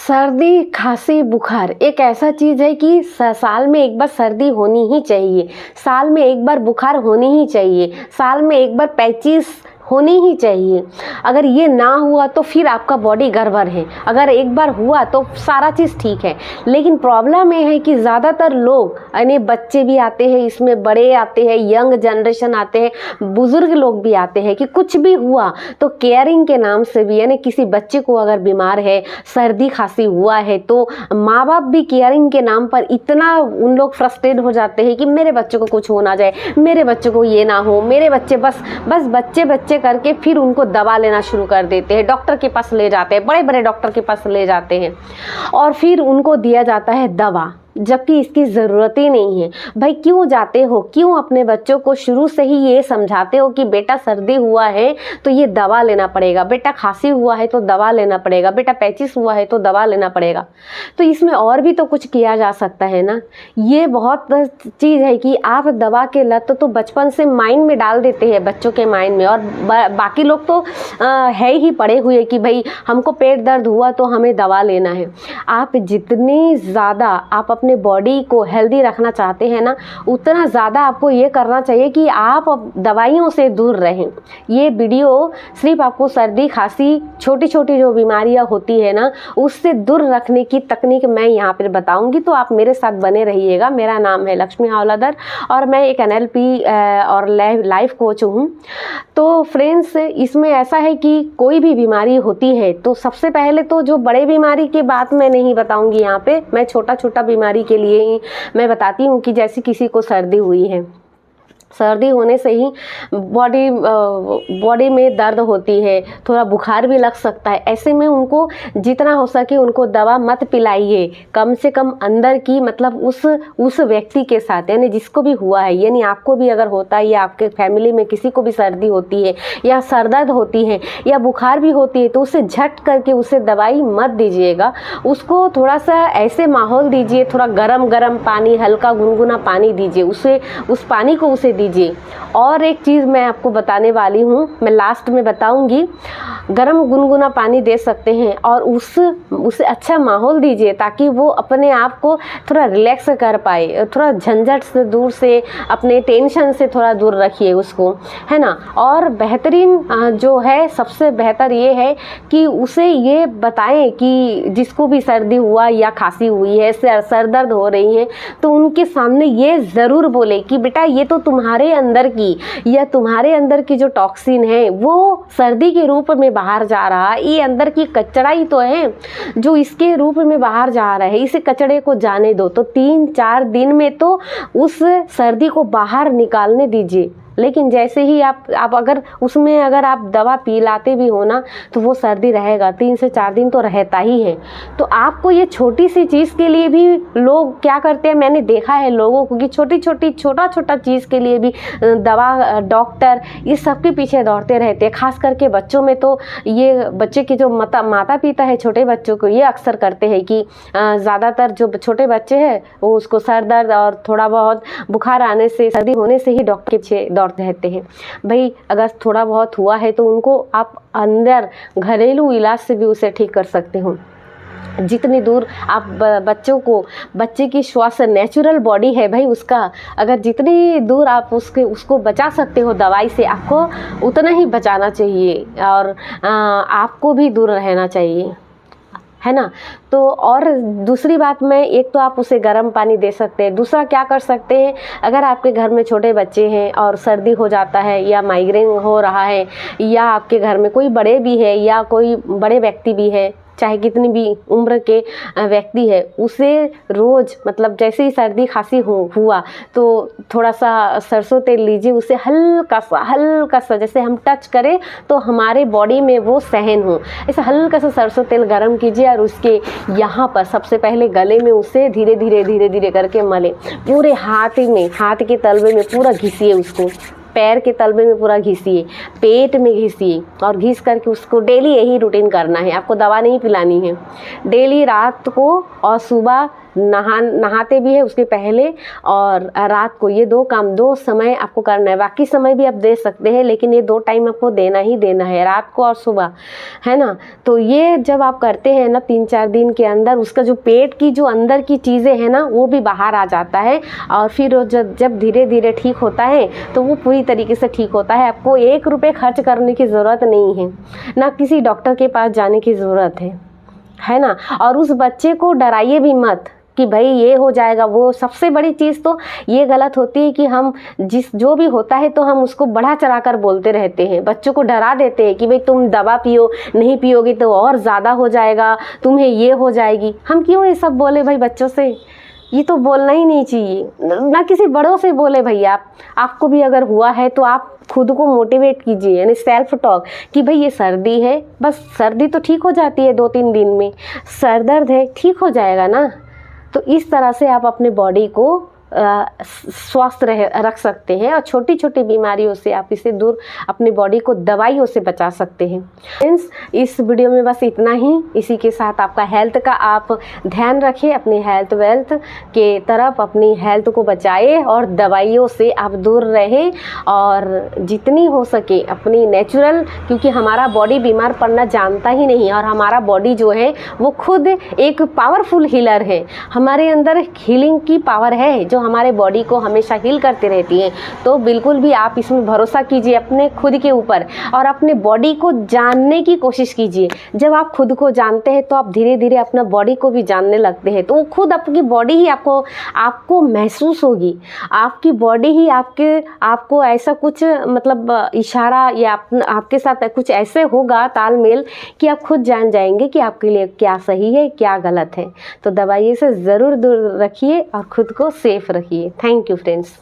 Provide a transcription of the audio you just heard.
सर्दी, खांसी, बुखार एक ऐसा चीज़ है कि साल में एक बार सर्दी होनी ही चाहिए, साल में एक बार बुखार होनी ही चाहिए, साल में एक बार पैचिस होनी ही चाहिए। अगर ये ना हुआ तो फिर आपका बॉडी गड़बड़ है, अगर एक बार हुआ तो सारा चीज़ ठीक है। लेकिन प्रॉब्लम ये है कि ज़्यादातर लोग, यानी बच्चे भी आते हैं इसमें, बड़े आते हैं, यंग जनरेशन आते हैं, बुज़ुर्ग लोग भी आते हैं कि कुछ भी हुआ तो केयरिंग के नाम से भी, यानी किसी बच्चे को अगर बीमार है, सर्दी खांसी हुआ है तो माँ बाप भी केयरिंग के नाम पर इतना उन लोग फ्रस्ट्रेट हो जाते हैं कि मेरे बच्चे को कुछ हो ना जाए, मेरे बच्चे को ये ना हो, मेरे बच्चे बस बच्चे करके फिर उनको दवा लेना शुरू कर देते हैं, डॉक्टर के पास ले जाते हैं, बड़े बड़े डॉक्टर के पास ले जाते हैं और फिर उनको दिया जाता है दवा, जबकि इसकी ज़रूरत ही नहीं है। भाई क्यों जाते हो, क्यों अपने बच्चों को शुरू से ही ये समझाते हो कि बेटा सर्दी हुआ है तो ये दवा लेना पड़ेगा, बेटा खांसी हुआ है तो दवा लेना पड़ेगा, बेटा पैचिस हुआ है तो दवा लेना पड़ेगा। तो इसमें और भी तो कुछ किया जा सकता है ना। ये बहुत चीज़ है कि आप दवा के लत तो बचपन से माइंड में डाल देते हैं बच्चों के माइंड में, और बाकी लोग तो है ही पड़े हुए कि भाई हमको पेट दर्द हुआ तो हमें दवा लेना है। आप जितनी ज़्यादा आप अपने बॉडी को हेल्दी रखना चाहते हैं ना, उतना ज़्यादा आपको ये करना चाहिए कि आप दवाइयों से दूर रहें। ये वीडियो सिर्फ आपको सर्दी खांसी, छोटी छोटी जो बीमारियां होती है ना, उससे दूर रखने की तकनीक मैं यहाँ पर बताऊंगी, तो आप मेरे साथ बने रहिएगा। मेरा नाम है लक्ष्मी हावलादार और मैं एक NLP और लाइफ कोच हूँ। तो फ्रेंड्स, इसमें ऐसा है कि कोई भी बीमारी होती है तो सबसे पहले तो जो बड़े बीमारी की बात मैं नहीं बताऊंगी यहाँ पे, मैं छोटा छोटा बीमारी के लिए ही मैं बताती हूँ कि जैसे किसी को सर्दी हुई है, सर्दी होने से ही बॉडी में दर्द होती है, थोड़ा बुखार भी लग सकता है। ऐसे में उनको जितना हो सके उनको दवा मत पिलाइए, कम से कम अंदर की, मतलब उस व्यक्ति के साथ, यानी जिसको भी हुआ है, यानी आपको भी अगर होता है या आपके फैमिली में किसी को भी सर्दी होती है या सर दर्द होती है या बुखार भी होती है तो उसे झट करके उसे दवाई मत दीजिएगा। उसको थोड़ा सा ऐसे माहौल दीजिए, थोड़ा गरम पानी, हल्का गुनगुना पानी दीजिए, उस पानी को उसे दीजिए। और एक चीज़ मैं आपको बताने वाली हूँ, मैं लास्ट में बताऊँगी। गरम गुनगुना पानी दे सकते हैं और उसे अच्छा माहौल दीजिए ताकि वो अपने आप को थोड़ा रिलैक्स कर पाए, थोड़ा झंझट से दूर, से अपने टेंशन से थोड़ा दूर रखिए उसको, है ना। और बेहतरीन जो है, सबसे बेहतर ये है कि उसे ये बताएं कि जिसको भी सर्दी हुआ या खांसी हुई है, सर दर्द हो रही है, तो उनके सामने ये ज़रूर बोले कि बेटा ये तो तुम्हारे अंदर की या तुम्हारे अंदर की जो टॉक्सिन है वो सर्दी के रूप में बाहर जा रहा है, ये अंदर की कचरा ही तो है जो इसके रूप में बाहर जा रहा है, इसे कचड़े को जाने दो। तो 3-4 दिन में तो उस सर्दी को बाहर निकालने दीजिए। लेकिन जैसे ही आप अगर उसमें अगर आप दवा पिलाते भी हो ना, तो वो सर्दी रहेगा, 3 से 4 दिन तो रहता ही है। तो आपको ये छोटी सी चीज़ के लिए भी लोग क्या करते हैं, मैंने देखा है लोगों को कि छोटा चीज़ के लिए भी दवा, डॉक्टर, ये सब के पीछे दौड़ते रहते हैं। खास करके बच्चों में तो ये बच्चे के जो माता पिता है छोटे बच्चों को, ये अक्सर करते हैं कि ज़्यादातर जो छोटे बच्चे हैं वो उसको सर दर्द और थोड़ा बहुत बुखार आने से, सर्दी होने से ही डॉक्टर के पीछे रहते हैं। भाई अगर थोड़ा बहुत हुआ है तो उनको आप अंदर घरेलू इलाज से भी उसे ठीक कर सकते हो। जितनी दूर आप बच्चे की श्वास, नेचुरल बॉडी है भाई उसका, अगर जितनी दूर आप उसको बचा सकते हो दवाई से, आपको उतना ही बचाना चाहिए और आपको भी दूर रहना चाहिए, है ना। तो और दूसरी बात में, एक तो आप उसे गर्म पानी दे सकते हैं, दूसरा क्या कर सकते हैं, अगर आपके घर में छोटे बच्चे हैं और सर्दी हो जाता है या माइग्रेन हो रहा है या आपके घर में कोई बड़े भी है या कोई बड़े व्यक्ति भी है, चाहे कितनी भी उम्र के व्यक्ति है, उसे रोज़, मतलब जैसे ही सर्दी खांसी हुआ तो थोड़ा सा सरसों तेल लीजिए, उसे हल्का सा जैसे हम टच करें तो हमारे बॉडी में वो सहन हो, ऐसे हल्का सा सरसों तेल गरम कीजिए और उसके यहाँ पर सबसे पहले गले में उसे धीरे धीरे करके मलें, पूरे हाथ के तलवे में पूरा घिसिए उसको, पैर के तलवे में पूरा घिसिए, पेट में घिसिए और घिस करके उसको डेली यही रूटीन करना है। आपको दवा नहीं पिलानी है। डेली रात को और सुबह नहाते भी है उसके पहले और रात को, ये 2 काम 2 समय आपको करना है। बाकी समय भी आप दे सकते हैं लेकिन ये 2 टाइम आपको देना ही देना है, रात को और सुबह, है ना। तो ये जब आप करते हैं ना 3-4 दिन के अंदर, उसका जो पेट की जो अंदर की चीज़ें हैं ना वो भी बाहर आ जाता है और फिर जब धीरे धीरे ठीक होता है तो वो पूरी तरीके से ठीक होता है। आपको 1 रुपये खर्च करने की ज़रूरत नहीं है, ना किसी डॉक्टर के पास जाने की ज़रूरत है ना। और उस बच्चे को डराइए भी मत कि भाई ये हो जाएगा वो। सबसे बड़ी चीज़ तो ये गलत होती है कि हम जो भी होता है तो हम उसको बढ़ा चढ़ा कर बोलते रहते हैं, बच्चों को डरा देते हैं कि भाई तुम दवा पियो, नहीं पियोगे तो और ज़्यादा हो जाएगा, तुम्हें ये हो जाएगी। हम क्यों ये सब बोले भाई बच्चों से? ये तो बोलना ही नहीं चाहिए, ना किसी बड़ों से बोले भैया। आपको भी अगर हुआ है तो आप खुद को मोटिवेट कीजिए, यानी सेल्फ टॉक कि भाई ये सर्दी है, बस सर्दी तो ठीक हो जाती है 2-3 दिन में, सर दर्द है ठीक हो जाएगा ना। तो इस तरह से आप अपने बॉडी को स्वस्थ रख सकते हैं और छोटी छोटी बीमारियों से आप इसे दूर, अपनी बॉडी को दवाइयों से बचा सकते हैं। फ्रेंड्स, इस वीडियो में बस इतना ही। इसी के साथ आपका हेल्थ का आप ध्यान रखें, अपनी हेल्थ वेल्थ के तरफ अपनी हेल्थ को बचाएं और दवाइयों से आप दूर रहें और जितनी हो सके अपनी नेचुरल, क्योंकि हमारा बॉडी बीमार पड़ना जानता ही नहीं और हमारा बॉडी जो है वो खुद एक पावरफुल हीलर है। हमारे अंदर हीलिंग की पावर है जो हमारे बॉडी को हमेशा हील करती रहती है। तो बिल्कुल भी आप इसमें भरोसा कीजिए अपने खुद के ऊपर और अपने बॉडी को जानने की कोशिश कीजिए। जब आप खुद को जानते हैं तो आप धीरे धीरे अपना बॉडी को भी जानने लगते हैं, तो वो खुद आपकी बॉडी ही आपको महसूस होगी। आपकी बॉडी ही आपको ऐसा कुछ मतलब इशारा या आपके साथ कुछ ऐसे होगा तालमेल कि आप खुद जान जाएंगे कि आपके लिए क्या सही है क्या गलत है। तो दवाइयों से ज़रूर दूर रखिए और खुद को सेफ रखिए। Thank you friends.